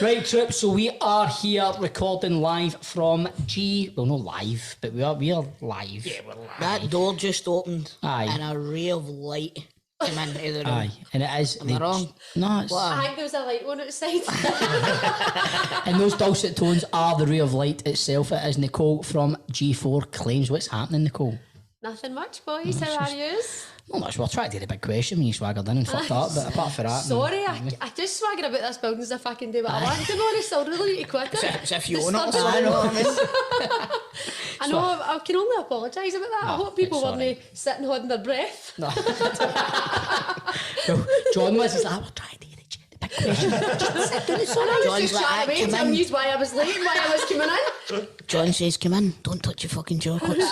Right, Trip, so we are here recording live from well, not live, but we are live. Yeah, we're live. That door just opened. Aye. And a ray of light came into the room. Aye, and it is. Am I wrong? No, it's... I think there was a light on outside. And those dulcet tones are the ray of light itself. It is Nicole from G4 Claims. What's happening, Nicole? Nothing much, boys. How are yous? Not much. We'll try to do the big question when you swaggered in and fucked up, but apart from that... Sorry, I just swagger about this building as if I can do what I want. To be honest, I'll really need to quit it. As if you own it. I know, I can only apologise about that. I hope people weren't sitting holding their breath. No. So, John was like, we're trying to get the big question. John's Just chatting away, telling me why I was late and why I was coming in. John says, come in, don't touch your fucking chocolates.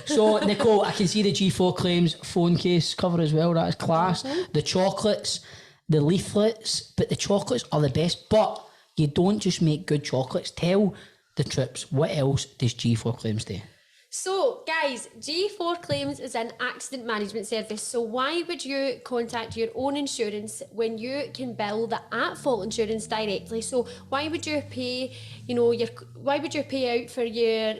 So, Nicole, I can see the G4 Claims phone case cover as well. That is class. Mm-hmm. The chocolates, the leaflets, but the chocolates are the best. But you don't just make good chocolates. Tell the Trips, what else does G4 Claims do? So, guys, G4 Claims is an accident management service. So why would you contact your own insurance when you can bill the at-fault insurance directly? So why would you pay, why would you pay out for your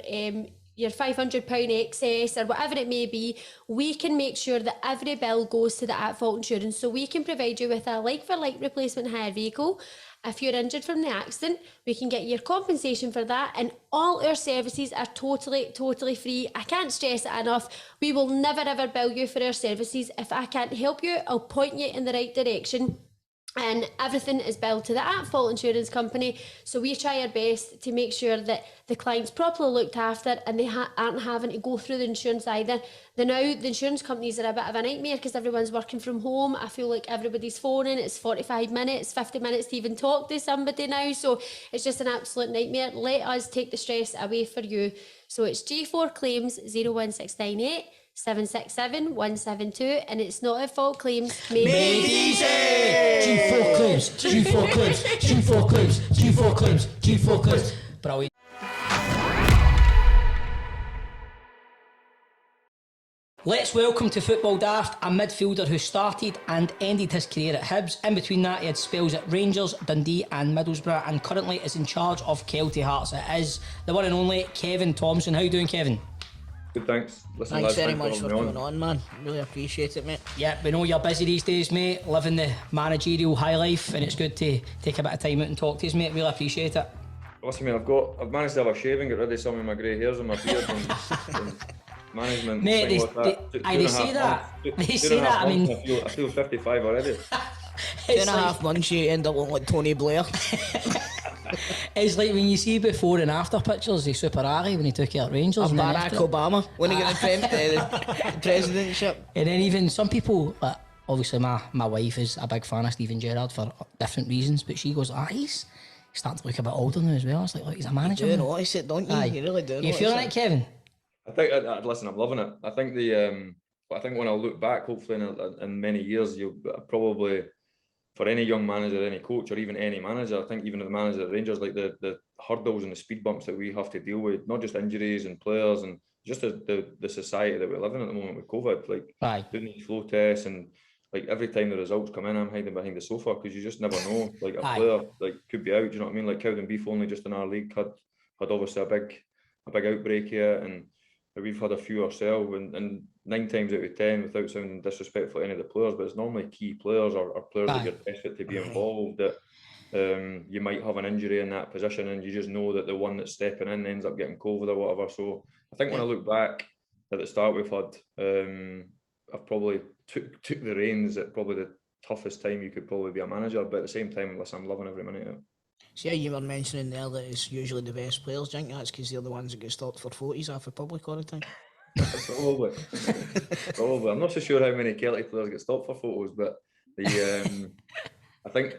£500 excess or whatever it may be? We can make sure that every bill goes to the at-fault insurance. So we can provide you with a like-for-like replacement hire vehicle. If you're injured from the accident, we can get your compensation for that, and all our services are totally free. I can't stress it enough. We will never ever bill you for our services. If I can't help you, I'll point you in the right direction. And everything is billed to the at-fault insurance company. So we try our best to make sure that the client's properly looked after and they aren't having to go through the insurance either. Now, the insurance companies are a bit of a nightmare because everyone's working from home. I feel like everybody's phoning. It's 45 minutes, 50 minutes to even talk to somebody now. So it's just an absolute nightmare. Let us take the stress away for you. So it's G4 Claims 01698 767 172, and it's not at fault claims made easy. G4 Claims, G4 Claims, G4 Claims, G4 Claims, G4 Claims. Brilliant. Let's welcome to Football Daft a midfielder who started and ended his career at Hibs. In between that, he had spells at Rangers, Dundee and Middlesbrough, and currently is in charge of Kelty Hearts. It is the one and only Kevin Thomson. How you doing, Kevin? Good, thanks. Listen, Thanks lads, very much for coming coming on, man. Really appreciate it, mate. Yeah, we know you're busy these days, mate, living the managerial high life, and it's good to take a bit of time out and talk to us, mate. Really appreciate it. Listen, mate, I've managed to have a shave and get rid of some of my grey hairs on my beard and management. Mate, they say that. They say that. I mean, I feel 55 already. 2.5 months, you end up looking like Tony Blair. It's like when you see before and after pictures of Super Harry when he took it at Rangers. Of Barack Obama when he got the presidentship. And then even some people, like, obviously my wife is a big fan of Steven Gerrard for different reasons, but she goes, he's starting to look a bit older now as well. It's like, look, he's a manager. You do notice it, don't you? Aye. You really do. You feeling it, Kevin? I think, listen, I'm loving it. I think I think when I look back, hopefully in many years, you'll probably, for any young manager, any coach, or even any manager, I think even the manager at Rangers, like the hurdles and the speed bumps that we have to deal with, not just injuries and players and just the society that we live in at the moment with COVID, like doing these flow tests and like every time the results come in, I'm hiding behind the sofa because you just never know. Like a player like could be out, do you know what I mean? Like Cowden Beef only just in our league had obviously a big outbreak here, and we've had a few ourselves, and 9 times out of 10, without sounding disrespectful to any of the players, but it's normally key players or players that you're desperate to be involved, that you might have an injury in that position and you just know that the one that's stepping in ends up getting COVID or whatever. So I think when I look back at the start we've had, I've probably took the reins at probably the toughest time you could probably be a manager, but at the same time, listen, I'm loving every minute of it. See how you were mentioning there that it's usually the best players, do you think that's because they're the ones that get stopped for 40s after public all the time? Probably. I'm not so sure how many Kelty players get stopped for photos, but I think,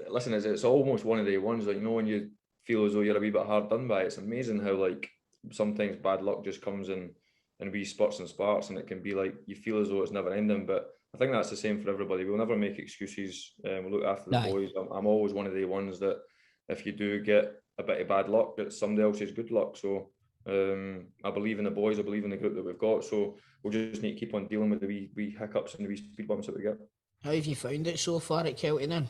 listen, it's almost one of the ones, like, when you feel as though you're a wee bit hard done by, it's amazing how, like, sometimes bad luck just comes in wee spurts and sparks, and it can be like, you feel as though it's never ending, but I think that's the same for everybody. We'll never make excuses. We'll look after the boys. I'm always one of the ones that if you do get a bit of bad luck, it's somebody else's good luck. So I believe in the boys, I believe in the group that we've got. So we'll just need to keep on dealing with the wee hiccups and the wee speed bumps that we get. How have you found it so far at Kelty then?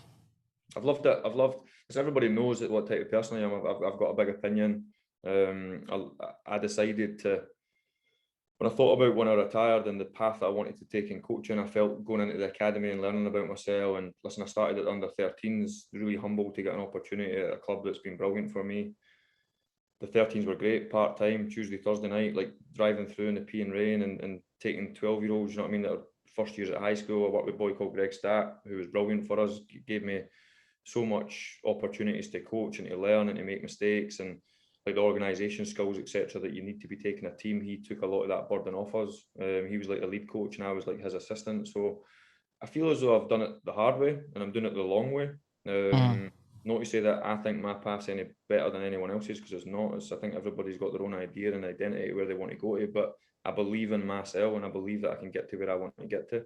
I've loved it. Because everybody knows that what type of person I am. I've got a big opinion. I decided to, when I thought about when I retired and the path that I wanted to take in coaching, I felt going into the academy and learning about myself. And listen, I started at under 13s, really humbled to get an opportunity at a club that's been brilliant for me. The 13s were great, part-time, Tuesday, Thursday night, like driving through in the pee and rain and taking 12-year-olds, you know what I mean, that are first years at high school. I worked with a boy called Greg Stack, who was brilliant for us, gave me so much opportunities to coach and to learn and to make mistakes and like the organisation skills, etc., that you need to be taking a team. He took a lot of that burden off us. He was like the lead coach and I was like his assistant. So I feel as though I've done it the hard way and I'm doing it the long way. Not to say that I think my path's any better than anyone else's, because it's not. I think everybody's got their own idea and identity where they want to go to, but I believe in myself and I believe that I can get to where I want to get to.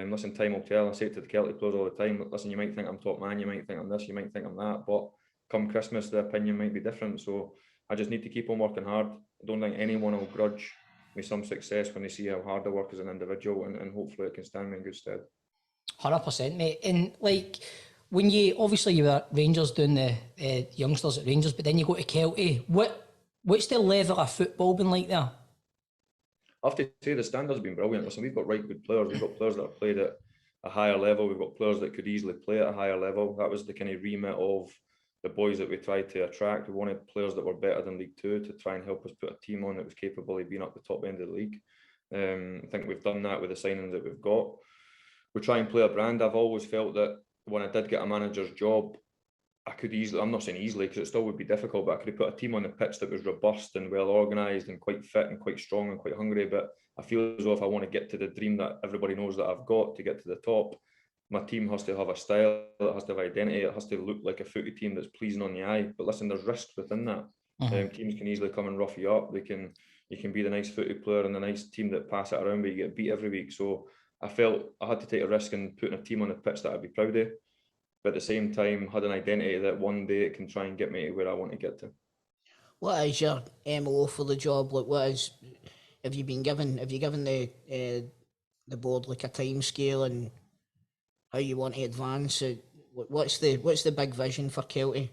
Listen, time will tell. I say it to the Celtic players all the time. Listen, you might think I'm top man, you might think I'm this, you might think I'm that, but come Christmas, the opinion might be different. So I just need to keep on working hard. I don't think anyone will grudge me some success when they see how hard I work as an individual, and hopefully it can stand me in good stead. 100%, mate. And like, when you were at Rangers doing the youngsters at Rangers, but then you go to Kelty, what's the level of football been like there? I have to say the standards have been brilliant. Listen, we've got right good players. We've got players that have played at a higher level. We've got players that could easily play at a higher level. That was the kind of remit of the boys that we tried to attract. We wanted players that were better than League Two to try and help us put a team on that was capable of being up the top end of the league. I think we've done that with the signings that we've got. We try and play a brand. I've always felt that when I did get a manager's job, I could easily, I'm not saying easily because it still would be difficult, but I could have put a team on the pitch that was robust and well organised and quite fit and quite strong and quite hungry. But I feel as though if I want to get to the dream that everybody knows that I've got to get to the top, my team has to have a style, it has to have identity, it has to look like a footy team that's pleasing on the eye. But listen, there's risks within that. Teams can easily come and rough you up. You can be the nice footy player and the nice team that pass it around, but you get beat every week. So I felt I had to take a risk in putting a team on the pitch that I'd be proud of, but at the same time had an identity that one day it can try and get me to where I want to get to. What is your MO for the job? Like, have you given the board like a time scale and how you want to advance it? What's the big vision for Kelty?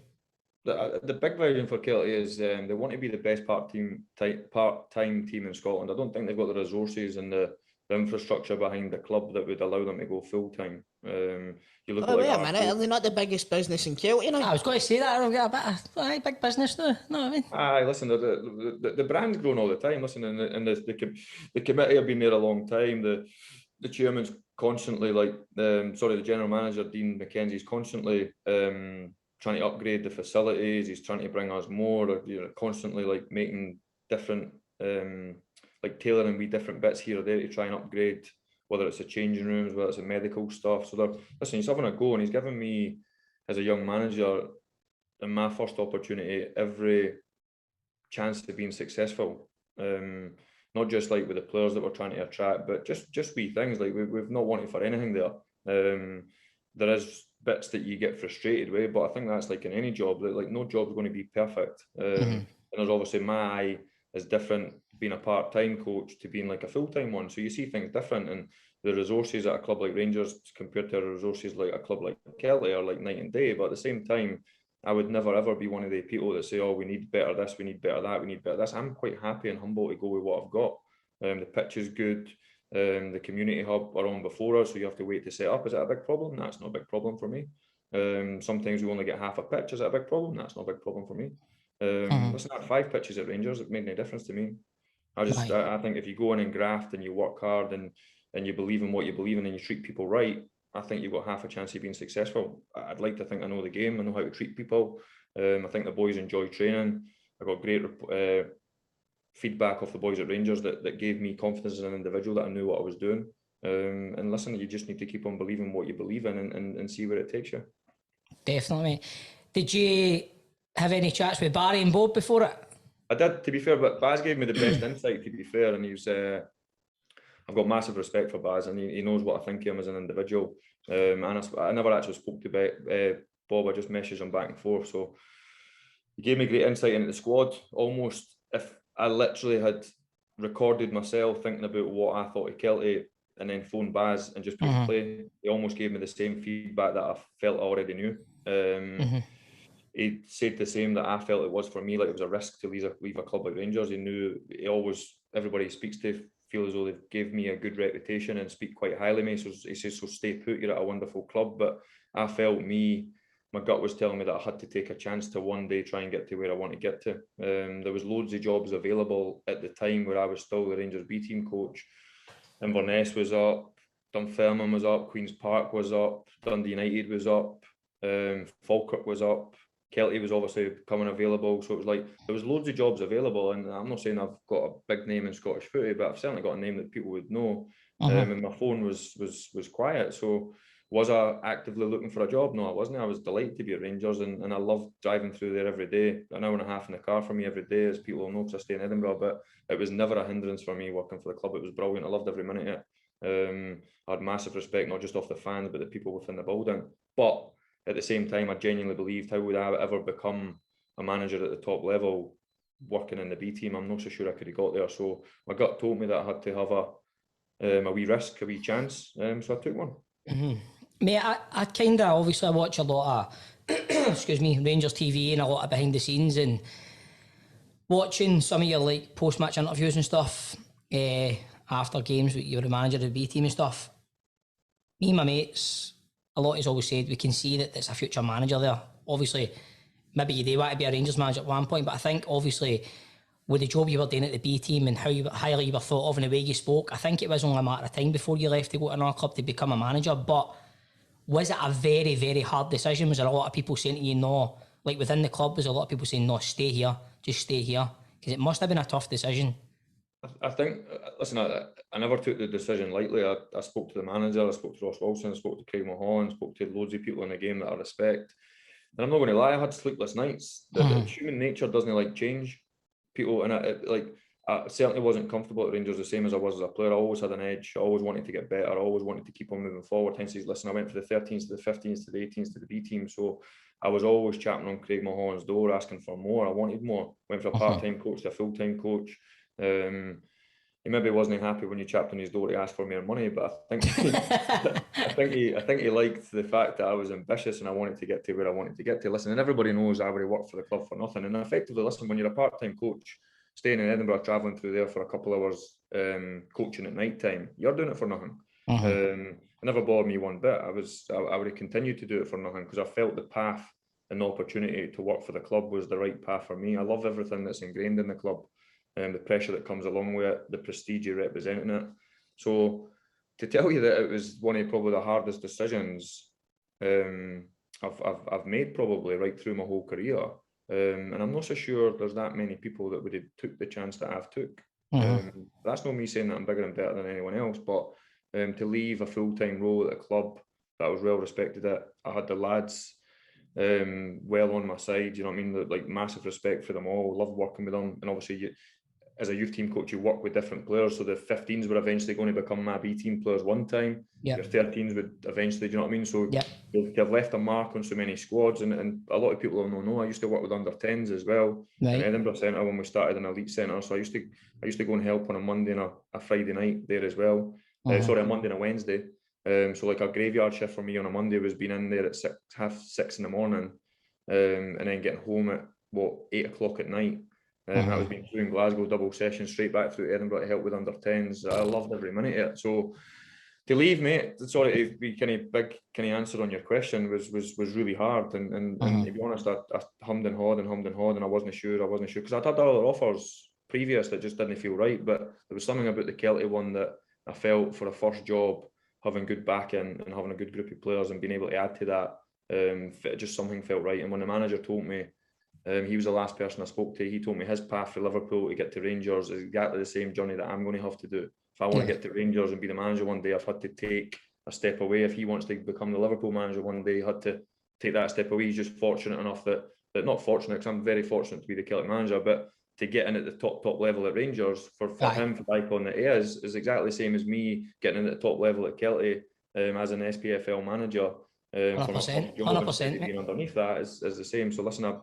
The big vision for Kelty is they want to be the best part-time team in Scotland. I don't think they've got the resources and the infrastructure behind the club that would allow them to go full-time. You look at wait a minute, are they not the biggest business in Kelty now? I was going to say that. I've got a bit of big business now. Know what I mean? Aye, listen, the brand's grown all the time. Listen, and the committee have been there a long time. The chairman's constantly the general manager Dean McKenzie's constantly trying to upgrade the facilities. He's trying to bring us more. Constantly like making different tailoring wee different bits here or there to try and upgrade, whether it's the changing rooms, whether it's the medical stuff. So he's having a go, and he's given me, as a young manager, in my first opportunity, every chance to being successful. Not just like with the players that we're trying to attract, but just wee things. Like we've not wanted for anything there. There is bits that you get frustrated with, but I think that's like in any job, that like no job's going to be perfect. And there's obviously my eye is different being a part-time coach to being like a full-time one. So you see things different, and the resources at a club like Rangers compared to resources like a club like Kelty are like night and day. But at the same time, I would never ever be one of the people that say, oh, we need better this, we need better that, we need better this. I'm quite happy and humble to go with what I've got. The pitch is good. The community hub are on before us, so you have to wait to set up. Is that a big problem? That's not a big problem for me. Sometimes we only get half a pitch. Is that a big problem? That's not a big problem for me. Listen, I had 5 pitches at Rangers. It made no difference to me. I think if you go in and graft and you work hard and you believe in what you believe in and you treat people right, I think you've got half a chance of being successful. I'd like to think I know the game. I know how to treat people. I think the boys enjoy training. I got great feedback off the boys at Rangers that gave me confidence as an individual, that I knew what I was doing. And listen, you just need to keep on believing what you believe in and see where it takes you. Definitely. Did you have any chats with Barry and Bob before it? I did, to be fair, but Baz gave me the best insight, to be fair, and he's I've got massive respect for Baz, and he knows what I think of him as an individual. And I never actually spoke to Bob. I just messaged him back and forth. So he gave me great insight into the squad. Almost if I literally had recorded myself thinking about what I thought of Kelty and then phoned Baz and just put play, he almost gave me the same feedback that I felt I already knew. He said the same, that I felt it was for me, like it was a risk to leave a club like Rangers. He knew, everybody he speaks to feel as though they've gave me a good reputation and speak quite highly of me. So he says, so stay put, you're at a wonderful club. But I felt my gut was telling me that I had to take a chance to one day try and get to where I want to get to. There was loads of jobs available at the time where I was still the Rangers B team coach. Inverness was up, Dunfermline was up, Queen's Park was up, Dundee United was up, Falkirk was up, Kelty was obviously becoming available. So it was like there was loads of jobs available, and I'm not saying I've got a big name in Scottish footy, but I've certainly got a name that people would know. And my phone was quiet. So was I actively looking for a job? No, I wasn't. I was delighted to be at Rangers, and I loved driving through there every day. An hour and a half in the car for me every day, as people will know, because I stay in Edinburgh. But it was never a hindrance for me working for the club. It was brilliant. I loved every minute of it. I had massive respect, not just off the fans, but the people within the building. But at the same time, I genuinely believed, how would I ever become a manager at the top level working in the B team? I'm not so sure I could have got there. So my gut told me that I had to have a wee risk, a wee chance. So I took one. Mate, I kind of, obviously I watch a lot of, excuse me, Rangers TV and a lot of behind the scenes, and watching some of your like post-match interviews and stuff after games with your manager of the B team and stuff. Me and my mates, a lot has always said we can see that there's a future manager there. Obviously, maybe you do want to be a Rangers manager at one point, but I think obviously with the job you were doing at the B team and how highly you were thought of and the way you spoke, I think it was only a matter of time before you left to go to another club to become a manager. But was it a very, very hard decision? Was there a lot of people saying to you, no, like within the club, was a lot of people saying, no, stay here, just stay here? Because it must have been a tough decision. I think, listen, I never took the decision lightly. I spoke to the manager, I spoke to Ross Wilson, I spoke to Craig Mulholland, spoke to loads of people in the game that I respect. And I'm not going to lie, I had sleepless nights. Human nature doesn't like change. People, and I certainly wasn't comfortable at Rangers the same as I was as a player. I always had an edge. I always wanted to get better. I always wanted to keep on moving forward. Hence, listen, I went for the 13s to the 15s to the 18s to the B team. So I was always chapping on Craig Mulholland's door, asking for more. I wanted more. Went from a part-time coach to a full-time coach. He maybe wasn't happy when you chapped on his door to ask for more money, but I think he liked the fact that I was ambitious and I wanted to get to where I wanted to get to. Listen, and everybody knows I already worked for the club for nothing. And effectively, listen, when you're a part-time coach, staying in Edinburgh, travelling through there for a couple of hours, coaching at night time, you're doing it for nothing. It never bothered me one bit. I would have continued to do it for nothing because I felt the path and the opportunity to work for the club was the right path for me. I love everything that's ingrained in the club. The pressure that comes along with it, the prestige of representing it. So to tell you that it was one of probably the hardest decisions I've made probably right through my whole career. And I'm not so sure there's that many people that would have took the chance that I've took. That's not me saying that I'm bigger and better than anyone else, but to leave a full-time role at a club that I was well respected at, I had the lads well on my side, you know what I mean? Like massive respect for them all, loved working with them. And obviously as a youth team coach, you work with different players. So the 15s were eventually going to become my B team players one time. Your 13s would eventually, do you know what I mean? So they've left a mark on so many squads. And a lot of people don't know, I used to work with under 10s as well in Edinburgh Centre when we started an elite centre. So I used to go and help on a Monday and a Friday night there as well. Sorry, a Monday and a Wednesday. So like a graveyard shift for me on a Monday was being in there at 6:30 in the morning and then getting home at 8 o'clock at night. That was being through in Glasgow, double session, straight back through to Edinburgh to help with under 10s. I loved every minute of it. So to leave, mate, sorry to be kind of answer on your question, was really hard. And to be honest, I hummed and hawed and I wasn't sure because I'd had other offers previous that just didn't feel right. But there was something about the Kelty one that I felt for a first job, having good backing and having a good group of players and being able to add to that, just something felt right. And when the manager told me, he was the last person I spoke to, he told me his path for Liverpool to get to Rangers is exactly the same journey that I'm going to have to do. If I want to get to Rangers and be the manager one day, I've had to take a step away. If he wants to become the Liverpool manager one day, he had to take that step away. He's just fortunate enough that not fortunate, because I'm very fortunate to be the Celtic manager, but to get in at the top level at Rangers, for him, for the icon that he is exactly the same as me getting in at the top level at Kelty as an SPFL manager. 100%, 100%. Being underneath that is the same. So listen, I'm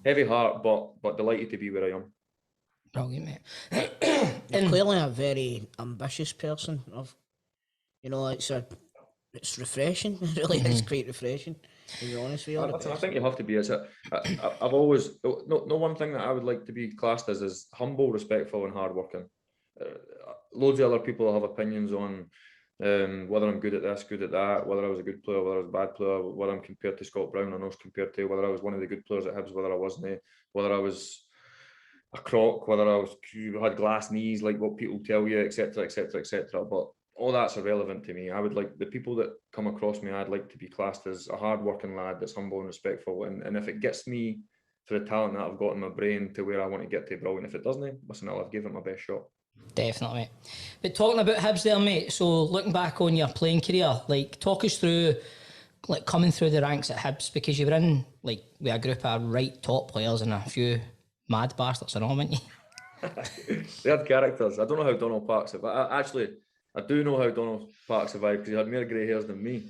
heavy heart, but delighted to be where I am. Brilliant, mate. You're clearly a very ambitious person. It's refreshing. It really is quite refreshing. To be honest with you, Listen, I think you have to be. I've always no one thing that I would like to be classed as is humble, respectful, and hardworking. Loads of other people have opinions on whether I'm good at this, good at that, whether I was a good player, whether I was a bad player, whether I'm compared to Scott Brown or not compared to, whether I was one of the good players at Hibs, whether I wasn't, whether I was a crock, whether I had glass knees, like what people tell you, etc., etc., etc. But all that's irrelevant to me. I would like the people that come across me, I'd like to be classed as a hard-working lad that's humble and respectful. And if it gets me to the talent that I've got in my brain to where I want to get to, brilliant. If it doesn't, listen, I'll have given it my best shot. Definitely, mate. But talking about Hibs there, mate, so looking back on your playing career, like talk us through like coming through the ranks at Hibs, because you were in like with a group of right top players and a few mad bastards and all, weren't you? They had characters. I don't know how Donald Park survived. I do know how Donald Park survived because he had more grey hairs than me.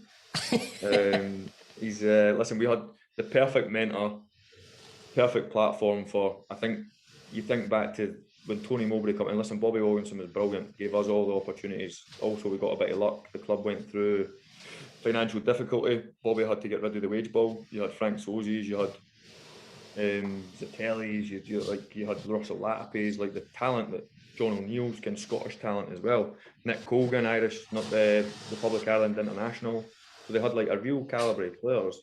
Listen, we had the perfect mentor, perfect platform for, I think, you think back to when Tony Mowbray came in. Listen, Bobby Wilkinson was brilliant, gave us all the opportunities. Also, we got a bit of luck. The club went through financial difficulty. Bobby had to get rid of the wage bill. You had Frank Sozis, you had Zatellis, you had Russell Latapes, like the talent that John O'Neill's kind of Scottish talent as well. Nick Colgan, Irish, not the Republic of Ireland international. So they had like a real calibre of players.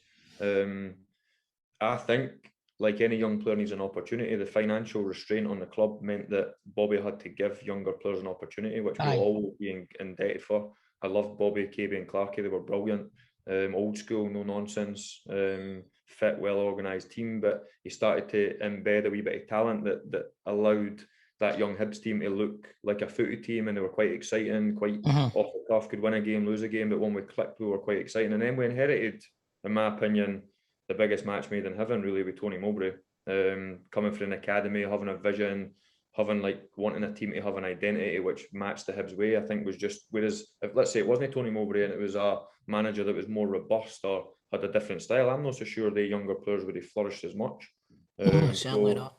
I think, like any young player needs an opportunity, the financial restraint on the club meant that Bobby had to give younger players an opportunity, which we'll all be indebted for. I loved Bobby, KB and Clarkey. They were brilliant. Old school, no nonsense, fit, well-organised team, but he started to embed a wee bit of talent that allowed that young Hibs team to look like a footy team, and they were quite exciting, quite off the cuff, could win a game, lose a game, but when we clicked, we were quite exciting. And then we inherited, in my opinion, the biggest match made in heaven, really, with Tony Mowbray, coming from an academy, having a vision, having like wanting a team to have an identity which matched the Hibs way. I think was just, whereas if let's say it wasn't Tony Mowbray and it was a manager that was more robust or had a different style, I'm not so sure the younger players would have flourished as much. Certainly not.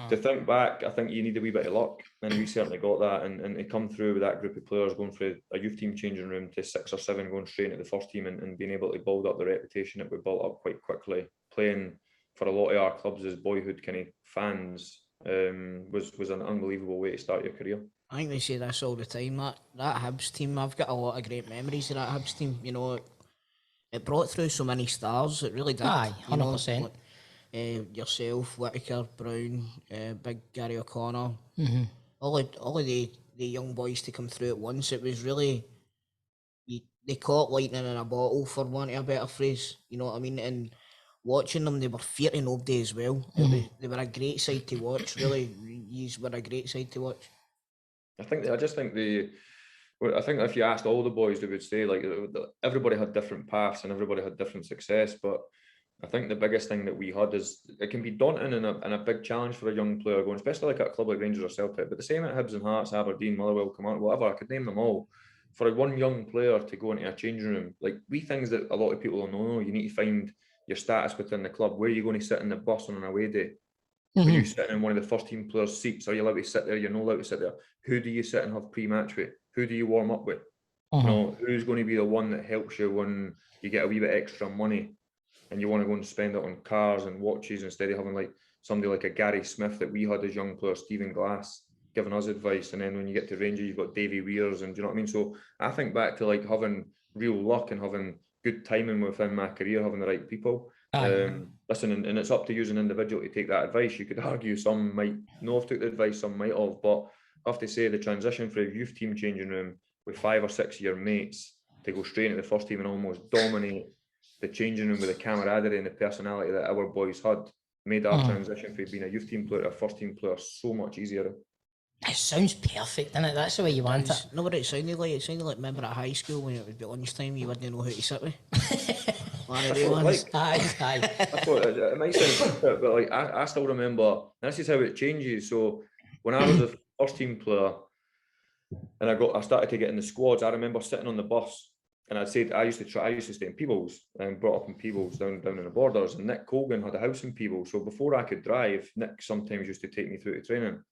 To think back, I think you need a wee bit of luck, and we certainly got that. And to come through with that group of players, going through a youth team changing room to 6 or 7, going straight into the first team, and being able to build up the reputation that we built up quite quickly, playing for a lot of our clubs as boyhood kind of fans, was an unbelievable way to start your career. I think they say this all the time, that Hibs team, I've got a lot of great memories of that Hibs team. You know, it brought through so many stars, it really did. Aye, 100%. Yourself, Whittaker, Brown, big Gary O'Connor, all of the young boys to come through at once. It was really, they caught lightning in a bottle, for want of a better phrase, you know what I mean? And watching them, they were fair to nobody as well. They were a great side to watch, really. Yous were a great side to watch. I think if you asked all the boys, they would say like everybody had different paths and everybody had different success. But I think the biggest thing that we had is it can be daunting and a big challenge for a young player going, especially like at a club like Rangers or Celtic. But the same at Hibs and Hearts, Aberdeen, Motherwell, Kilmarnock, whatever. I could name them all. For one young player to go into a changing room, like things that a lot of people don't know, you need to find your status within the club. Where are you going to sit in the bus on an away day? Are you sitting in one of the first team players' seats? Are you allowed to sit there? You're not allowed to sit there. Who do you sit and have pre-match with? Who do you warm up with? You know, who's going to be the one that helps you when you get a wee bit extra money and you want to go and spend it on cars and watches instead of having like somebody like a Gary Smith that we had as young players, Stephen Glass, giving us advice. And then when you get to Rangers, you've got Davy Weirs, and do you know what I mean? So I think back to like having real luck and having good timing within my career, having the right people. Listen, and it's up to you as an individual to take that advice. You could argue some might not have took the advice, some might have, but I have to say the transition for a youth team changing room with 5 or 6 of your mates to go straight into the first team and almost dominate the changing room with the camaraderie and the personality that our boys had made our transition from being a youth team player to a first team player so much easier. It sounds perfect, doesn't it? That's the way you want it. No, what it sounded like? It sounded like, remember at high school when it would be lunchtime, you wouldn't know who to sit with. Aye. That's what it might sound different, but like I still remember, and this is how it changes. So when I was a first team player and I started to get in the squads, I remember sitting on the bus and I used to stay in Peebles and brought up in Peebles down in the borders, and Nick Colgan had a house in Peebles. So before I could drive, Nick sometimes used to take me through to training.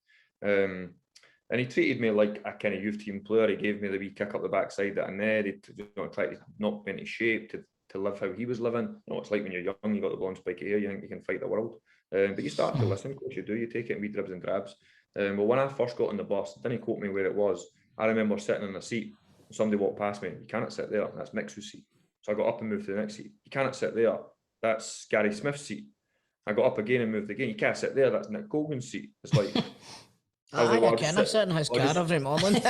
And he treated me like a kind of youth team player. He gave me the wee kick up the backside that I needed to tried to knock me into shape, to to live how he was living. You know, it's like when you're young, you got the blonde spiky hair, you think you can fight the world. But you start to listen, of course you do. You take it in wee dribs and grabs. But when I first got on the bus, didn't quote me where it was. I remember sitting in a seat. Somebody walked past me. You cannot sit there. That's Mix's seat. So I got up and moved to the next seat. You cannot sit there. That's Gary Smith's seat. I got up again and moved again. You can't sit there. That's Nick Colgan's seat. It's like, I sit in his car every morning.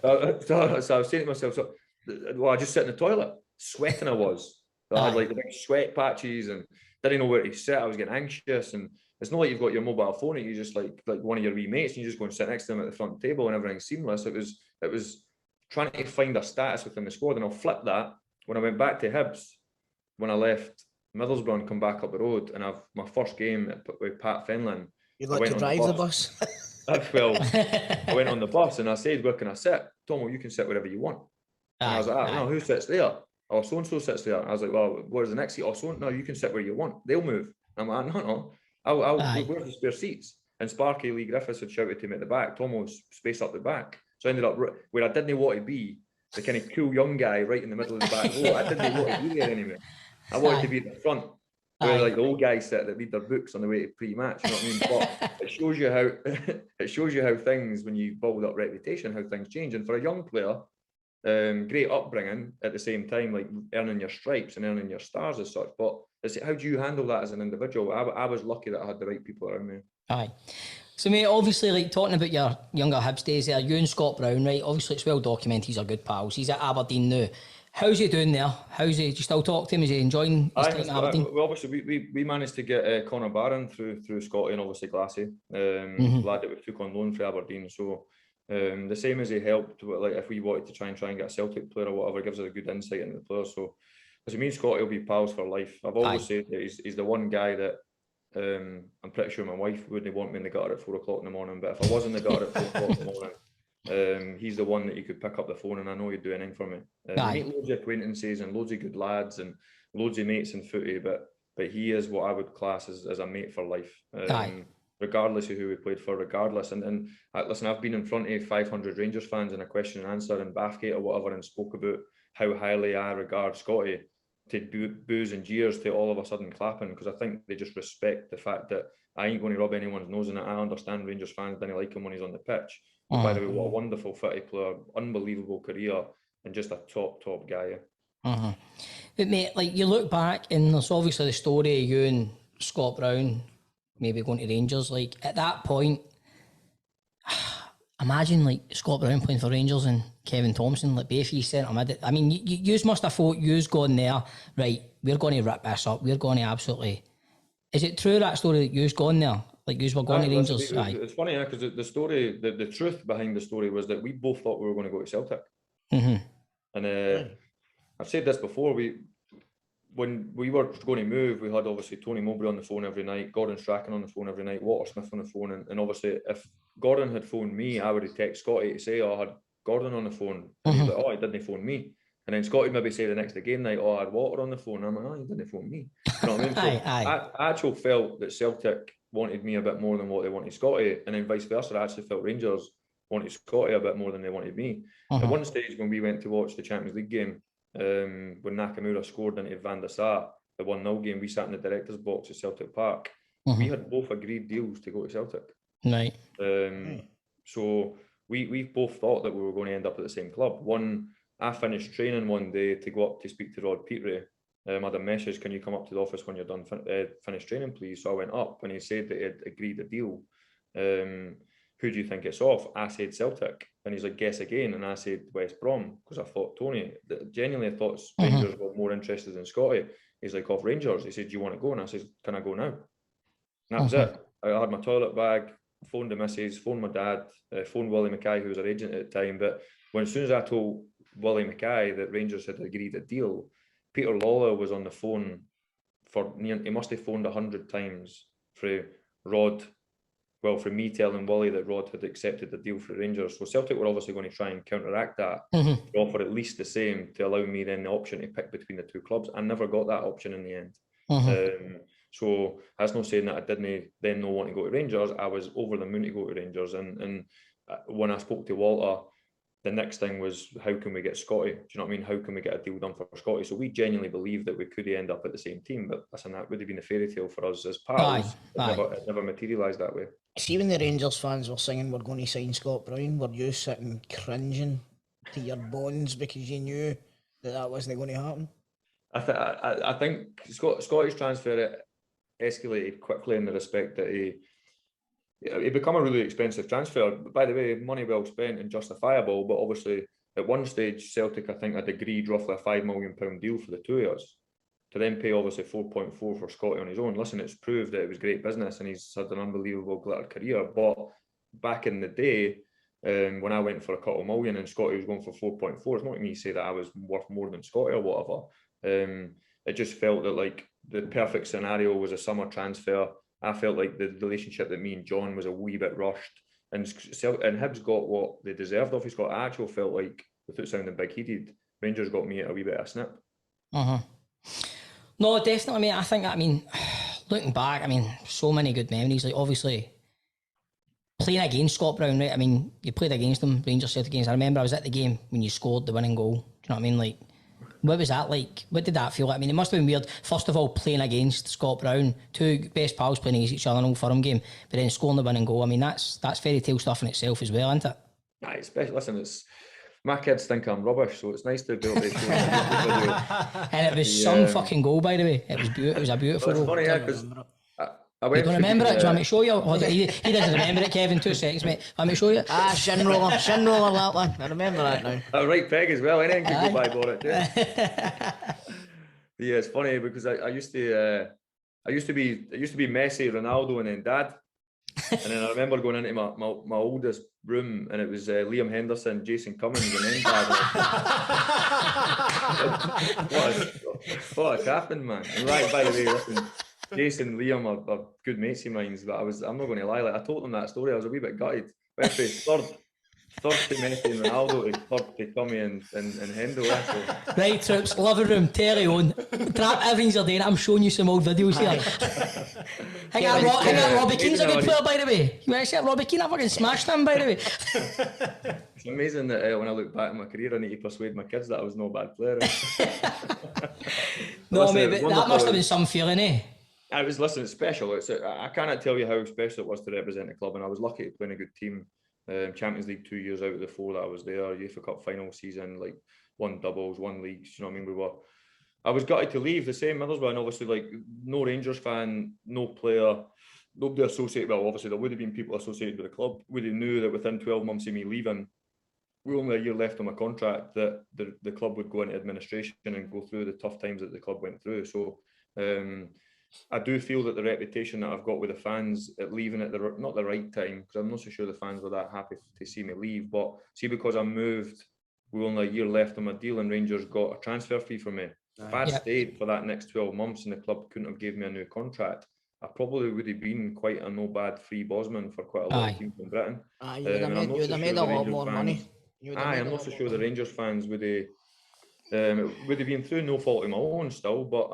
so I was saying to myself, I just sit in the toilet, sweating I was. I had like the big sweat patches and didn't know where to sit. I was getting anxious, and it's not like you've got your mobile phone and you just like one of your wee mates and you just go and sit next to them at the front table and everything's seamless. It was trying to find a status within the squad, and I'll flip that when I went back to Hibs, when I left Middlesbrough and come back up the road, and my first game with Pat Fenlon. You got to drive the bus. Well, I went on the bus and I said, "Where can I sit?" Tomo, you can sit wherever you want. And I was like, "No, who sits there?" "Oh, so and so sits there." I was like, "Well, where's the next seat?" "Oh, so no, you can sit where you want. They'll move." I'm like, "No, where's the spare seats?" And Sparky Lee Griffiths had shouted to me at the back, "Tomo's space up the back." So I ended up where I didn't want to be, the kind of cool young guy right in the middle of the back row. I didn't want to be there anyway. I wanted to be at the front, where like the old guys sit that read their books on the way to pre-match. You know what I mean? But it shows you how things, when you build up reputation, how things change. And for a young player, great upbringing at the same time, like earning your stripes and earning your stars as such. But how do you handle that as an individual? I was lucky that I had the right people around me. Aye. So, mate, obviously, like talking about your younger Hibs days there, you and Scott Brown, right? Obviously, it's well documented. He's a good pals. He's at Aberdeen now. How's he doing there? Do you still talk to him? Is he enjoying his time at Aberdeen? Well, obviously, we managed to get Conor Barron through Scotty and obviously Glassy, lad that we took on loan for Aberdeen. So the same as he helped, like if we wanted to try and get a Celtic player or whatever, gives us a good insight into the player. So, because me and Scotty will be pals for life. I've always said that he's the one guy that I'm pretty sure my wife wouldn't want me in the gutter at 4 o'clock in the morning, but if I was in the gutter at 4 o'clock in the morning, he's the one that you could pick up the phone and I know he'd do anything for me. Meet loads of acquaintances and loads of good lads and loads of mates in footy, but he is what I would class as a mate for life. Regardless of who we played for, regardless. And listen, I've been in front of 500 Rangers fans in a question and answer in Bathgate or whatever and spoke about how highly I regard Scotty, to boos and jeers to all of a sudden clapping, because I think they just respect the fact that I ain't going to rub anyone's nose in it. I understand Rangers fans didn't like him when he's on the pitch. By the way, what a wonderful footy player, unbelievable career, and just a top guy. But mate, like you look back and there's obviously the story of you and Scott Brown maybe going to Rangers. Like at that point, imagine like Scott Brown playing for Rangers and Kevin Thomson, like both of you centre mid. I mean, you must have thought you's gone there, right? We're going to rip this up. We're going to absolutely. Is it true that story that you's gone there? Like yous were going to Rangers? It's funny because the story, the truth behind the story was that we both thought we were going to go to Celtic. And I've said this before. When we were going to move, we had obviously Tony Mowbray on the phone every night, Gordon Strachan on the phone every night, Walter Smith on the phone, and obviously if Gordon had phoned me, I would have texted Scotty to say, "Oh, I had Gordon on the phone," and he's like, "Oh, he didn't phone me." And then Scotty maybe say the next game night, "Oh, I had Walter on the phone." And I'm like, "Oh, he didn't phone me." You know what I mean? So I actually felt that Celtic wanted me a bit more than what they wanted Scotty, and then vice versa. I actually felt Rangers wanted Scotty a bit more than they wanted me. At one stage when we went to watch the Champions League game, when Nakamura scored into Van der Sar, the 1-0 game, we sat in the director's box at Celtic Park. We had both agreed deals to go to Celtic. Right. So we both thought that we were going to end up at the same club. I finished training one day to go up to speak to Rod Petrie. I had a message, "Can you come up to the office when you're done finish training, please?" So I went up and he said that he had agreed a deal. "Who do you think it's off?" I said Celtic, and he's like, "Guess again." And I said West Brom, because I thought Tony, genuinely I thought Rangers were more interested in Scotty. He's like, "Off Rangers." He said, "Do you want to go?" And I said, "Can I go now?" And that was it. I had my toilet bag, phoned the missus, phoned my dad, phoned Willie Mackay, who was our agent at the time. But as soon as I told Willie Mackay that Rangers had agreed a deal, Peter Lawler was on the phone he must have phoned 100 times for me telling Willie that Rod had accepted the deal for Rangers. So Celtic were obviously going to try and counteract that, to offer at least the same, to allow me then the option to pick between the two clubs. I never got that option in the end. So that's not saying that I didn't then want to go to Rangers. I was over the moon to go to Rangers. And when I spoke to Walter, the next thing was, how can we get Scotty? Do you know what I mean? How can we get a deal done for Scotty? So we genuinely believed that we could end up at the same team. But listen, that would have been a fairy tale for us as pals. It never materialised that way. See, when the Rangers fans were singing, "We're going to sign Scott Brown," were you sitting cringing to your bones because you knew that wasn't going to happen? I think Scotty's transfer escalated quickly in the respect that he became a really expensive transfer. By the way, money well spent and justifiable, but obviously at one stage Celtic, I think, had agreed roughly a £5 million deal for the two of us, to then pay obviously 4.4 for Scotty on his own. Listen, it's proved that it was great business and he's had an unbelievable glittered career. But back in the day, when I went for a couple million and Scotty was going for 4.4, it's not me to say that I was worth more than Scotty or whatever. It just felt that like the perfect scenario was a summer transfer. I felt like the relationship that me and John was a wee bit rushed, and Hibs got what they deserved off Scott. I actually felt like, without sounding big-headed, Rangers got me at a wee bit of a snip. No, definitely, mate. I think, looking back, so many good memories. Like, obviously, playing against Scott Brown, right? You played against him, Rangers Celtic games. I remember I was at the game when you scored the winning goal. Do you know what I mean? Like, what was that like? What did that feel like? It must have been weird. First of all, playing against Scott Brown, two best pals playing against each other in an Old Firm game, but then scoring the winning goal. That's fairy tale stuff in itself as well, isn't it? Nah, especially, listen, it's my kids think I'm rubbish, so it's nice to be able to show And it was some fucking goal, by the way. It was beautiful. It was a beautiful goal. Funny, because you don't remember it? Do you want me to show you? He doesn't remember it, Kevin. 2 seconds, mate. Want me to show you? Shin roller, that one. I remember that now. A right peg as well. Anything can go by for it. Yeah, it's funny because I used to be Messi, Ronaldo, and then Dad. And then I remember going into my oldest room, and it was Liam Henderson, Jason Cummins, and then Dad. what a captain, man! And right, by the way, listen, Jason and Liam are good mates of mine, but I'm not going to lie. Like, I told them that story, I was a wee bit gutted. Went from third to Messi and Ronaldo, to third to Tommy and Hendo. So. Right, troops, living room, telly on. Trap, everything's your day. I'm showing you some old videos here. Hang on, Robbie Keane's a good player, by the way. You want to say Robbie Keane? I fucking smashed him, by the way. It's amazing that when I look back at my career, I need to persuade my kids that I was no bad player. No, mate, but that must have been some feeling, eh? I was, listen, it's special. I cannot tell you how special it was to represent the club, and I was lucky to play in a good team. Champions League 2 years out of the 4 that I was there. UEFA Cup final season, like 1 doubles, 1 leagues. You know what I mean? I was gutted to leave. The same Middlesbrough, and obviously, like, no Rangers fan, no player, nobody associated. Well, obviously there would have been people associated with the club. We knew that within 12 months of me leaving, we only a year left on my contract, that the club would go into administration and go through the tough times that the club went through. So I do feel that the reputation that I've got with the fans at leaving at not the right time, because I'm not so sure the fans were that happy to see me leave, but see, because I moved, we were only a year left on my deal, and Rangers got a transfer fee from me. If I'd stayed for that next 12 months and the club couldn't have gave me a new contract, I probably would have been quite a no bad free Bosman for quite a lot of teams in Britain. You would have made a lot more money. I'm not so sure the Rangers fans would have. It would have been through no fault of my own still, but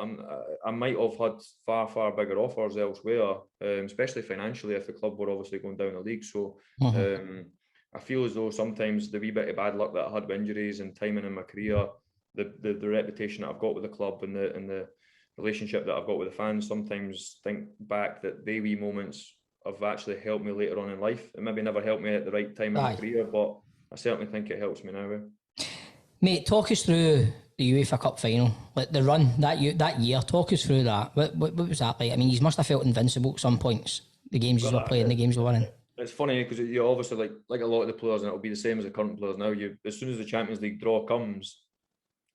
I might have had far bigger offers elsewhere, especially financially, if the club were obviously going down the league. So I feel as though sometimes the wee bit of bad luck that I had with injuries and timing in my career, the reputation that I've got with the club and the relationship that I've got with the fans, sometimes think back that they wee moments have actually helped me later on in life. It maybe never helped me at the right time in my career, but I certainly think it helps me now. Mate, talk us through the UEFA Cup final, like the run that year. Talk us through that. What was that like? You must have felt invincible at some points. The games you were playing, the games you were winning. It's funny because you obviously like a lot of the players, and it'll be the same as the current players now. As soon as the Champions League draw comes,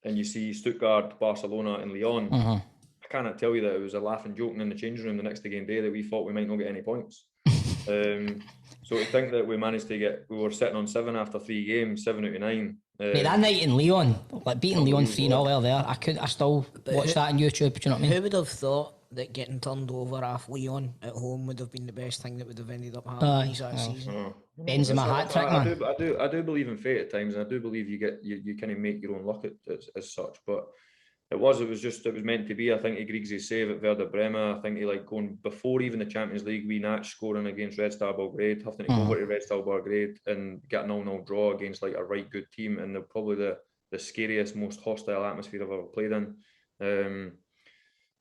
and you see Stuttgart, Barcelona, and Lyon, I cannot tell you that it was a laughing joke in the changing room the next game day that we thought we might not get any points. So to think that we managed to we were sitting on 7 after 3 games, 7 out of 9. Mate, that night in Lyon, like beating Lyon 3-0 there, I still watch that on YouTube. Do you know what I mean? Who would have thought that getting turned over off Lyon at home would have been the best thing that would have ended up happening that season? Benzema hat-trick, man. I do believe in fate at times, and I do believe you kind of make your own luck as such. But It was meant to be. I think he Griggs' save at Werder Bremen. I think he going before even the Champions League, we Natch scoring against Red Star Belgrade, having to go over to Red Star Belgrade and get a 0-0 draw against a right good team, and they're probably the scariest, most hostile atmosphere I've ever played in.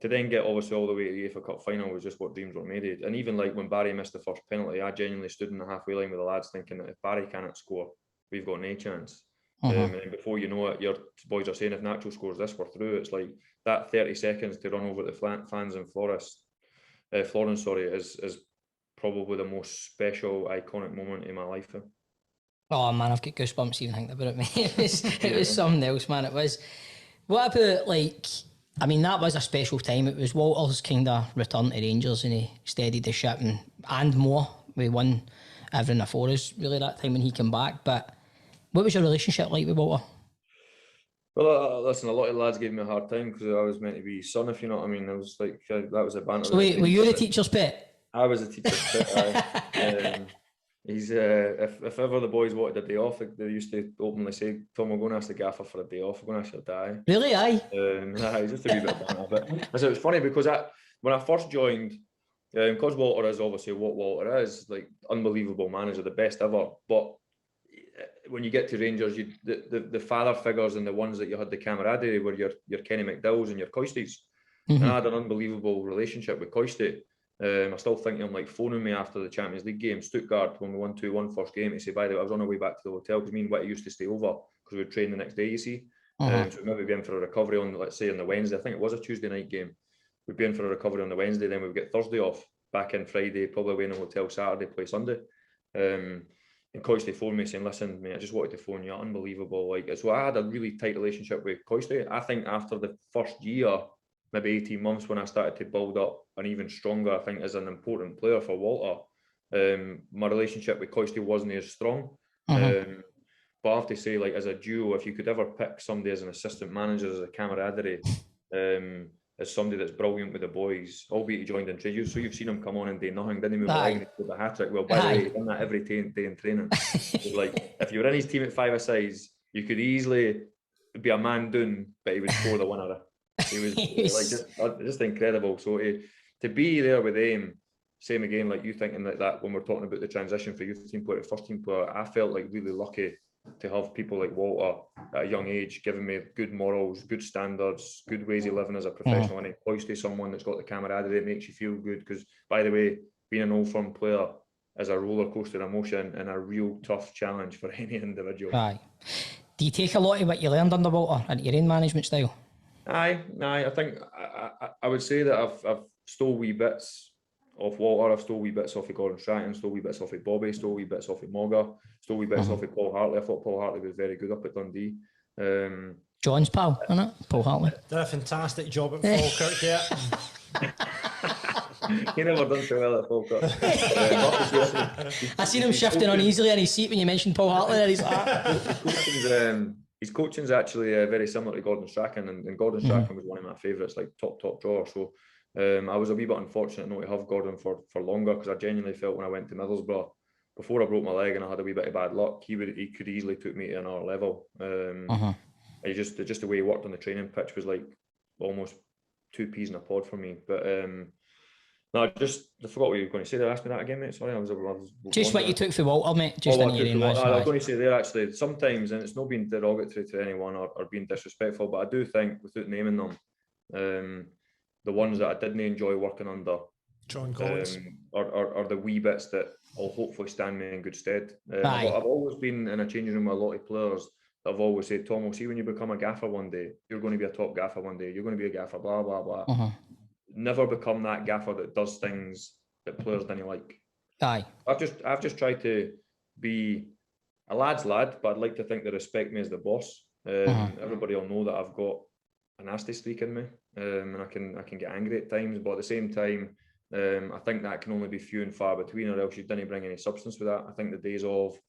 To then get obviously all the way to the UEFA Cup final was just what dreams were made of. And even when Barry missed the first penalty, I genuinely stood in the halfway line with the lads thinking that if Barry cannot score, we've got no chance. And then before you know it, your boys are saying if Nacho scores this, we're through. It's that 30 seconds to run over the fans in Florence, is probably the most special, iconic moment in my life. Oh man, I've got goosebumps even thinking about it, mate. It was something else, man. It was. What about that was a special time. It was Walter's kind of return to Rangers, and he steadied the ship and more. We won everything for us really that time when he came back. But what was your relationship like with Walter? Well, listen, a lot of lads gave me a hard time because I was meant to be his son, if you know what I mean. I was that was a banter. So wait, were you the teacher's pet? I was a teacher's pet. He's if ever the boys wanted a day off, they used to openly say, "Tom, we're going to ask the gaffer for a day off. We're going to ask your dad." Really, aye? Just a wee bit of banter. But it was funny because when I first joined, because Walter is obviously what Walter is, unbelievable manager, the best ever. But when you get to Rangers, the father figures and the ones that you had the camaraderie were your Kenny McDowells and your Coisties. And I had an unbelievable relationship with Coisty. I still think him phoning me after the Champions League game, Stuttgart, when we won 2-1 first game. He said, by the way, I was on our way back to the hotel because me and Whitty used to stay over because we would train the next day, you see. So we'd maybe be in for a recovery on, let's say, on the Wednesday. I think it was a Tuesday night game. We'd be in for a recovery on the Wednesday, then we'd get Thursday off, back in Friday, probably away in the hotel Saturday, play Sunday. And Coisty phoned me saying, listen, mate, I just wanted to phone you, unbelievable. So I had a really tight relationship with Coisty. I think after the first year, maybe 18 months, when I started to build up an even stronger, I think, as an important player for Walter, my relationship with Coisty wasn't as strong. But I have to say, as a duo, if you could ever pick somebody as an assistant manager, as a camaraderie, as somebody that's brilliant with the boys, albeit he joined in trade. So you've seen him come on and do nothing, didn't he? Move a leg and he scored a hat-trick. Well, by the way, he's done that every day in training. If you were in his team at 5-a-sides, you could easily be a man down, but he would score the winner. He was just incredible. So to be there with him, same again, you thinking that when we're talking about the transition for youth team player to first team player, I felt really lucky to have people like Walter at a young age giving me good morals, good standards, good ways of living as a professional, and Coisty someone that's got the camaraderie that makes you feel good. Because, by the way, being an Old Firm player is a roller coaster emotion and a real tough challenge for any individual. Aye. Do you take a lot of what you learned under Walter into your own management style? Aye. I think I would say that I've stole wee bits off Walter, I've stole wee bits off of Gordon Strachan, stole wee bits off of Bobby, stole wee bits off of Mogger, stole wee bits off of Paul Hartley. I thought Paul Hartley was very good up at Dundee. John's pal, isn't it? Paul Hartley. Did a fantastic job at Falkirk, yeah. He never done so well at Falkirk. I seen him shifting uneasily in his seat when you mentioned Paul Hartley there. He's like, his coaching's actually very similar to Gordon Strachan, and Gordon Strachan was one of my favourites, top drawer. So I was a wee bit unfortunate not to have Gordon for longer, because I genuinely felt when I went to Middlesbrough, before I broke my leg and I had a wee bit of bad luck, he could easily took me to another level. Just the way he worked on the training pitch was almost two peas in a pod for me. But no, I forgot what you were going to say there. Ask me that again, mate. Sorry, I was just what you took for Walter, mate. Just I was going to say there, actually, sometimes, and it's not being derogatory to anyone or being disrespectful, but I do think, without naming them, the ones that I didn't enjoy working under, John Collins, are the wee bits that will hopefully stand me in good stead. I've always been in a changing room with a lot of players that have always said, Tom, we'll see when you become a gaffer one day, you're going to be a top gaffer one day, you're going to be a gaffer, blah, blah, blah. Never become that gaffer that does things that players didn't like. Aye. I've just tried to be a lad's lad, but I'd like to think they respect me as the boss. Everybody will know that I've got a nasty streak in me, and I can get angry at times, but at the same time, I think that can only be few and far between, or else you didn't bring any substance with that. I think the days of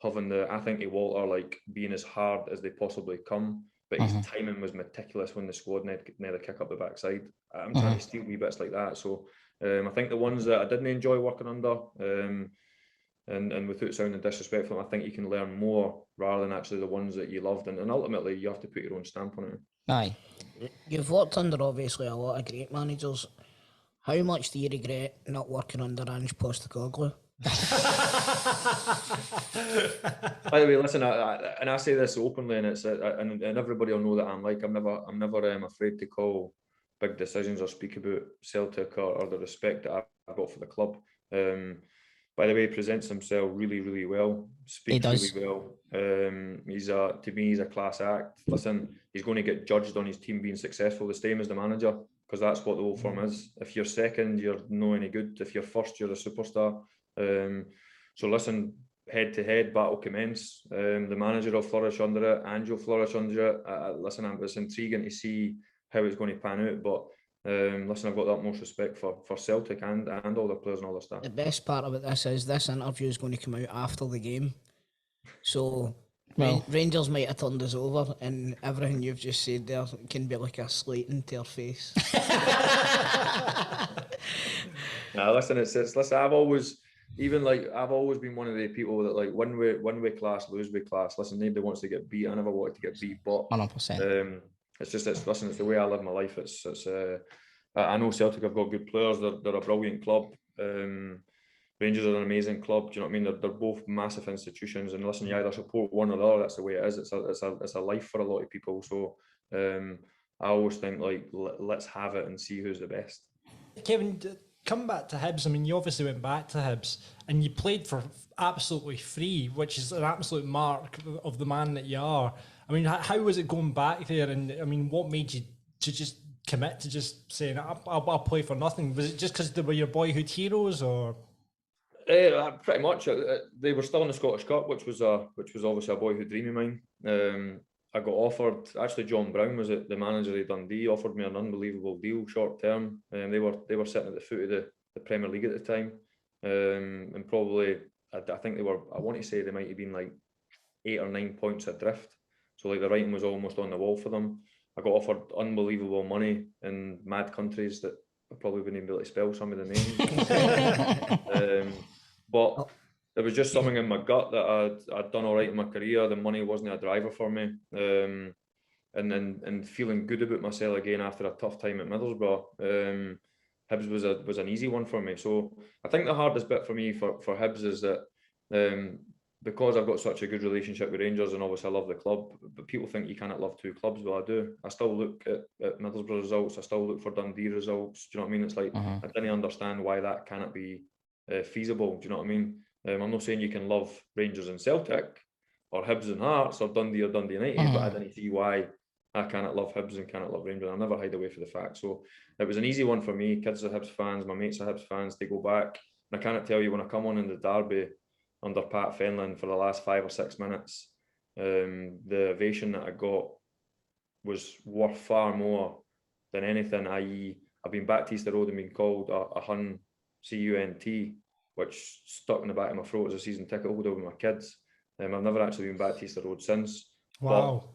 having I think Walter being as hard as they possibly come, but his timing was meticulous when the squad nearly kick up the backside. I'm trying to steal wee bits like that. So I think the ones that I didn't enjoy working under, and without sounding disrespectful, I think you can learn more rather than actually the ones that you loved, and ultimately you have to put your own stamp on it. Aye. You've worked under obviously a lot of great managers. How much do you regret not working under Ange Postecoglou? By the way, listen, I say this openly, and and everybody will know that I'm never afraid to call big decisions or speak about Celtic or the respect that I've got for the club. By the way, he presents himself really, really well. Speaks really well. To me, he's a class act. Listen, he's going to get judged on his team being successful the same as the manager, because that's what the Old Firm is. If you're second, you're not any good. If you're first, you're a superstar. So listen, head-to-head battle commence. The manager will flourish under it. Ange will flourish under it. Listen, it's intriguing to see how it's going to pan out. But listen, I've got the utmost respect for Celtic and all the players and all the staff. The best part about this is this interview is going to come out after the game. So Rangers might have turned us over, and everything you've just said there can be like a slating to our face. Nah, listen, listen. I've always been one of the people that like win with class, lose with class. Listen, nobody wants to get beat. I never wanted to get beat, but 100%. It's the way I live my life. I know Celtic have got good players. They're a brilliant club. Rangers are an amazing club. Do you know what I mean? They're both massive institutions, and listen, you either support one or the other. That's the way it is. It's a life for a lot of people. So I always think like let's have it and see who's the best. Kevin, come back to Hibs. I mean, you obviously went back to Hibs and you played for absolutely free, which is an absolute mark of the man that you are. I mean, how was it going back there? And I mean, what made you to just commit to just saying, I'll play for nothing? Was it just because they were your boyhood heroes, or? Pretty much. They were still in the Scottish Cup, which was obviously a boyhood dream of mine. I got offered. Actually, John Brown was the manager of Dundee. Offered me an unbelievable deal, short term. They were sitting at the foot of the Premier League at the time, and probably I think they were. I want to say they might have been like 8 or 9 points adrift. So like the writing was almost on the wall for them. I got offered unbelievable money in mad countries that I probably wouldn't even be able to spell some of the names. But there was just something in my gut that I'd done all right in my career. The money wasn't a driver for me. And feeling good about myself again after a tough time at Middlesbrough. Hibs was an easy one for me. So I think the hardest bit for me for Hibs is that because I've got such a good relationship with Rangers, and obviously I love the club, but people think you cannot love two clubs. Well, I do. I still look at Middlesbrough results. I still look for Dundee results. Do you know what I mean? It's like I didn't understand why that cannot be feasible. Do you know what I mean? I'm not saying you can love Rangers and Celtic, or Hibs and Hearts, or Dundee United, but I didn't see why I cannot love Hibs and cannot love Rangers. I'll never hide away from the fact. So it was an easy one for me. Kids are Hibs fans, my mates are Hibs fans. They go back, and I cannot tell you when I come on in the derby under Pat Fenlon for the last 5 or 6 minutes, the ovation that I got was worth far more than anything. I.e., I've been back to Easter Road and been called a Hun CUNT, which stuck in the back of my throat as a season ticket holder with my kids. I've never actually been back to Easter Road since. Wow.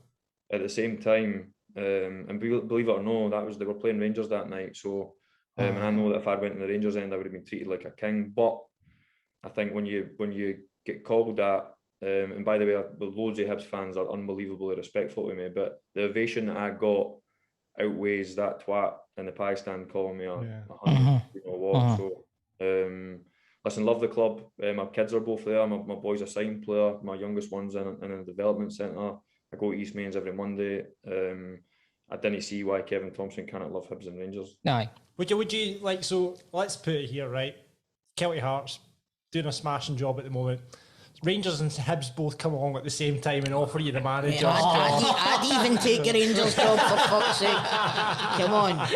But at the same time, and believe it or not, they were playing Rangers that night. So, and I know that if I went in the Rangers end, I would have been treated like a king. But I think when you get called that, and by the way, loads of Hibs fans are unbelievably respectful to me, but the ovation that I got outweighs that twat in the Pakistan calling me a Hun, So, listen, love the club. My kids are both there. My boy's a sign player. My youngest one's in a development centre. I go to East Mains every Monday. I didn't see why Kevin Thomson cannot love Hibs and Rangers. Aye. Would you like, so let's put it here, right? Celtic Hearts doing a smashing job at the moment. Rangers and Hibs both come along at the same time and offer you the manager's job. I'd even take a Rangers job, for fuck's sake. Come on.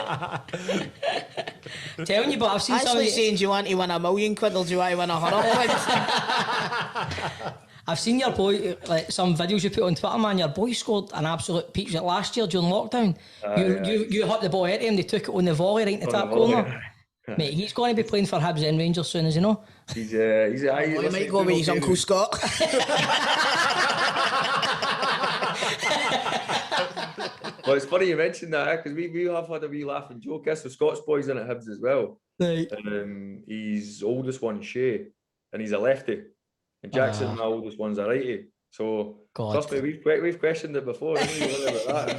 Telling you, but I've seen Actually saying, do you want to win £1 million or do you want to win £100? I've seen your boy, like some videos you put on Twitter, man. Your boy scored an absolute peach last year during lockdown. You hit the ball at him, they took it on the volley right in the top corner. Mate, he's going to be playing for Hibs and Rangers soon, as you know. He might go with his Uncle Scott. Well, it's funny you mentioned that, because we have had a wee laugh and joke. So Scott's boy's in at Hibs as well. Right. His oldest one, Shay, and he's a lefty. And Jackson, my oldest one's a righty. So God. trust me, we've questioned it before. Don't you worry about that.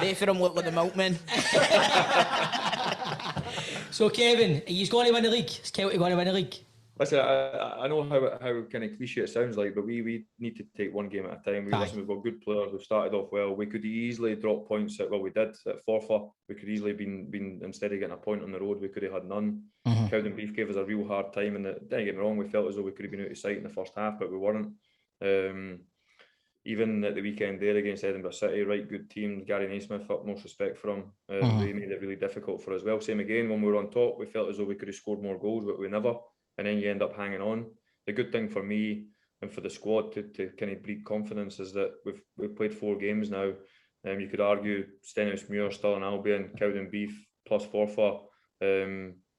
Wait for him look like the milkman. So Kevin, are you going to win the league? Is Celtic going to win the league? Listen, I know how kind of cliche it sounds like, but we need to take one game at a time. We've got good players. We've started off well. We could easily drop points we did at Forfar. We could easily been instead of getting a point on the road, we could have had none. Cowdenbeath gave us a real hard time, and don't get me wrong, we felt as though we could have been out of sight in the first half, but we weren't. Even at the weekend there against Edinburgh City, right good team. Gary Naismith, utmost respect for him. They made it really difficult for us. Well, same again, when we were on top, we felt as though we could have scored more goals, but we never. And then you end up hanging on. The good thing for me and for the squad to kind of breed confidence is that we've played 4 games now. You could argue Stenhousemuir, Stirling Albion, Cowdenbeath, plus Forfar,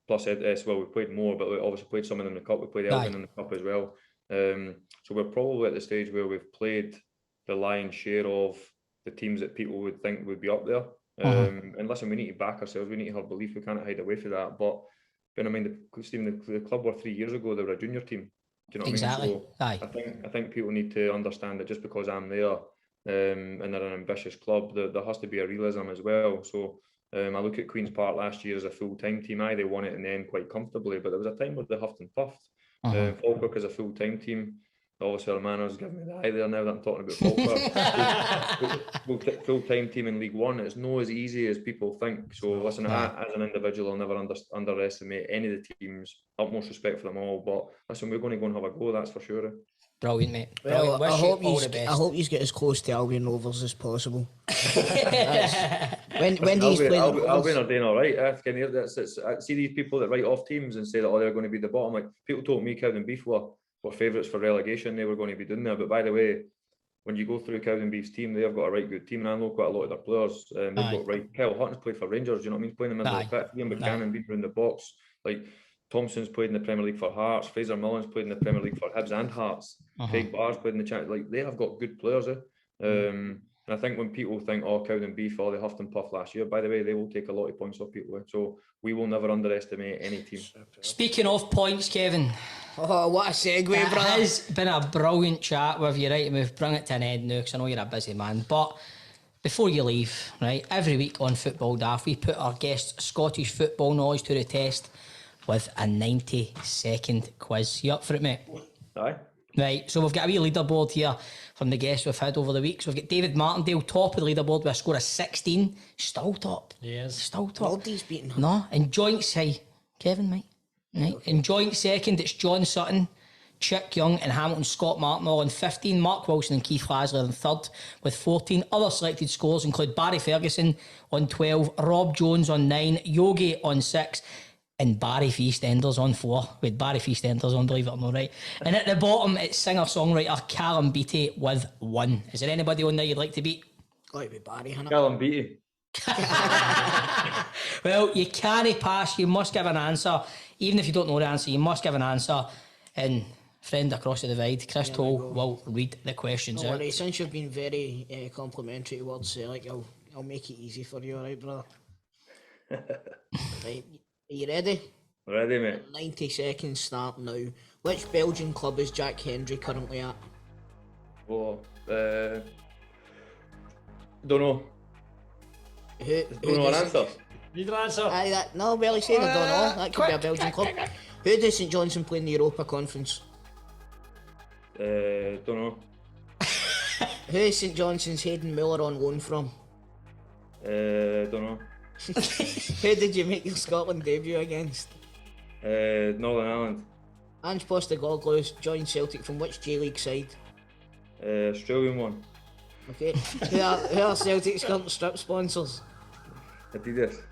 plus we played more, but we obviously played some in the cup. We played Elgin in the cup as well. So we're probably at the stage where we've played the lion's share of the teams that people would think would be up there. And listen, we need to back ourselves. We need to have belief. We can't hide away from that. But I mean, the club were 3 years ago. They were a junior team. Do you know what I mean? So I think people need to understand that just because I'm there and they're an ambitious club, there has to be a realism as well. So I look at Queen's Park last year as a full-time team. They won it in the end quite comfortably, but there was a time where they huffed and puffed. Falkirk is a full-time team. Obviously, our manners giving me the eye there now that I'm talking about Falkirk. Full-time team in League One. It's not as easy as people think. So listen, as an individual, I'll never underestimate any of the teams. Utmost respect for them all. But listen, we're going to go and have a go, that's for sure. Brilliant, mate. Well, Brilliant. I hope you get as close to Albion Rovers as possible. When he's playing Albion are doing all right. I see these people that write off teams and say that they're going to be the bottom. Like people told me Cowdenbeath were favourites for relegation. They were going to be doing there. But by the way, when you go through Cowdenbeath's team, they have got a right good team, and I know quite a lot of their players. They've got right. Kyle Hutton's played for Rangers. You know what I mean? He's playing in the middle of the pitch. Ian Buchanan been around the box. Like Thomson's played in the Premier League for Hearts. Fraser Mullins played in the Premier League for Hibs and Hearts. Craig Barr's played in the Champions. Like they have got good players. And I think when people think, Cowdenbeath, they huffed and puffed last year, by the way, they will take a lot of points off people. So we will never underestimate any team. Speaking of points, Kevin. Oh, what a segue, It brother. has been a brilliant chat with you, right? And we've brought it to an end now because I know you're a busy man. But before you leave, right, every week on Football Daft, we put our guests' Scottish football knowledge to the test with a 90-second quiz. You up for it, mate? Aye. Right, so we've got a wee leaderboard here from the guests we've had over the week. So we've got David Martindale, top of the leaderboard with a score of 16. Still top. Yes. Still top. Nobody's beaten him. No, in joint Kevin, mate. Right. Okay. In joint second, it's John Sutton, Chick Young and Hamilton Scott Martin all on 15. Mark Wilson and Keith Lasler in third with 14. Other selected scores include Barry Ferguson on 12, Rob Jones on 9, Yogi on 6, and Barry Feastenders on 4. With Barry Feastenders on, believe it or not, right? And at the bottom, it's singer-songwriter Callum Beattie with 1. Is there anybody on there you'd like to beat? Got to be Barry, hasn't it? Callum Beattie. Well, you can't pass. You must give an answer. Even if you don't know the answer, you must give an answer. And friend across the divide, Chris Toll will read the questions out. Worry, since you've been very complimentary towards Celtic, I'll make it easy for you, alright, brother? Right, are you ready? Ready, mate. 90 seconds start now. Which Belgian club is Jack Hendry currently at? Well, don't know. Don't know an answer. Need an answer? Aye, no, barely saying I don't know. That could be a Belgian club. Who does St Johnstone play in the Europa Conference? Don't know. Who is St Johnstone's Hayden Miller on loan from? Don't know. Who did you make your Scotland debut against? Northern Ireland. Ange Postecoglou joined Celtic from which J-League side? Australian one. Okay. who are Celtic's current strip sponsors? Adidas.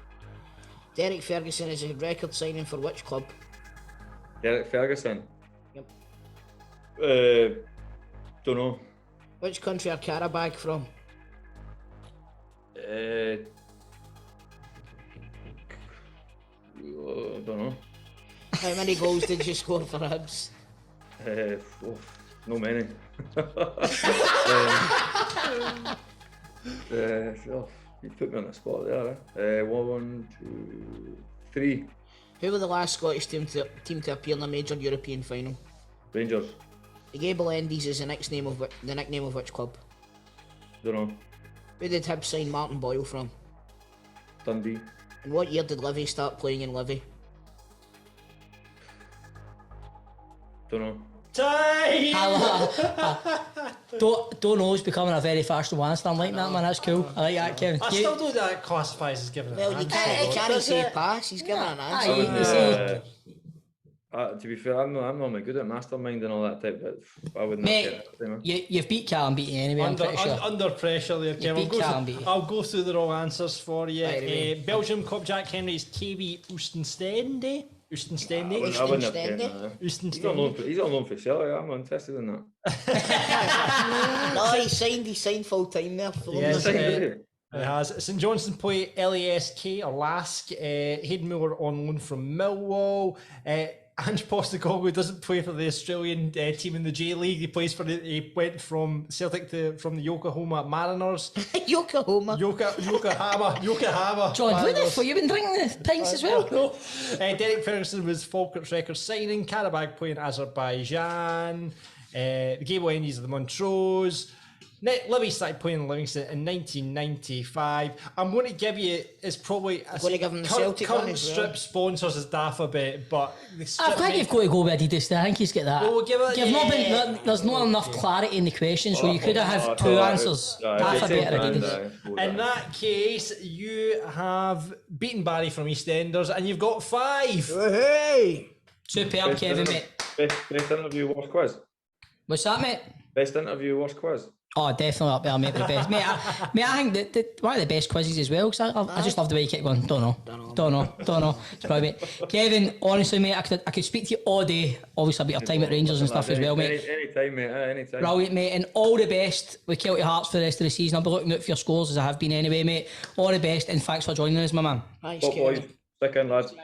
Derek Ferguson is a record signing for which club? Derek Ferguson. Yep. Don't know. Which country are Karabag from? Don't know. How many goals did you score for Hibs? No many. You put me on the spot there. 1, 2, 3. Who were the last Scottish team to appear in a major European final? Rangers. The Gable Endies is the nickname of which club? Don't know. Who did Hibs sign Martin Boyle from? Dundee. And what year did Livy start playing in Livy? Don't know. Time! Don't know is becoming a very fashionable answer. I'm liking that, man. That's cool. I like that, Kevin. I still don't think that classifies as giving Well, an you answer. can't say pass. He's giving an answer. Aye, you see, To be fair, I'm normally good at mastermind and all that type, but I wouldn't mate, have said that. you've beat Callum Beattie anyway, I'm pretty sure. Under pressure there, Kevin. beat Callum Beattie. I'll go through the wrong answers for you. Right away. Belgium Cup Jack Henry's KV Oostende. I wouldn't have said that. He's not known for Celtic. I'm not interested in that. No, he signed full time there. Yes, it has. St Johnstone play LASK or LASK. Hayden Miller on loan from Millwall. Ange Postecoglou doesn't play for the Australian team in the J League. He went from Celtic from the Yokohama Mariners. Yokohama. Yokohama. John, who the Mariners. fuck you been drinking the pints as well? Derek Ferguson was Falkirk's record signing. Karabag playing Azerbaijan. The Gable Endies of the Montrose. Livy started playing in Livingston in 1995. I'm going to give you, it's probably a going to give him the Celtic one current as well. strip sponsors is Daft a bit, but the strip I think you've got to go with Adidas there. I think he's got that. Well, we'll give it- You've not yeah. been, there's not enough clarity in the question, so you could have had two answers. Half a better Adidas. In that case, you have beaten Barry from EastEnders and you've got 5. Hey! Superb, Kevin, mate. Best interview, worst quiz. What's that, mate? Best interview, worst quiz. Oh, definitely up there, mate, with the best. Mate, I think that one of the best quizzes as well, because I just love the way you keep going. Don't know. It's probably, mate. Kevin, honestly, mate, I could speak to you all day, obviously about your time at Rangers and stuff as well, mate. Anytime, mate. Anytime. Brilliant, mate, and all the best with Celtic Hearts for the rest of the season. I'll be looking out for your scores as I have been anyway, mate. All the best, and thanks for joining us, my man. Thanks, Top boys. Kevin. Stick in, lads.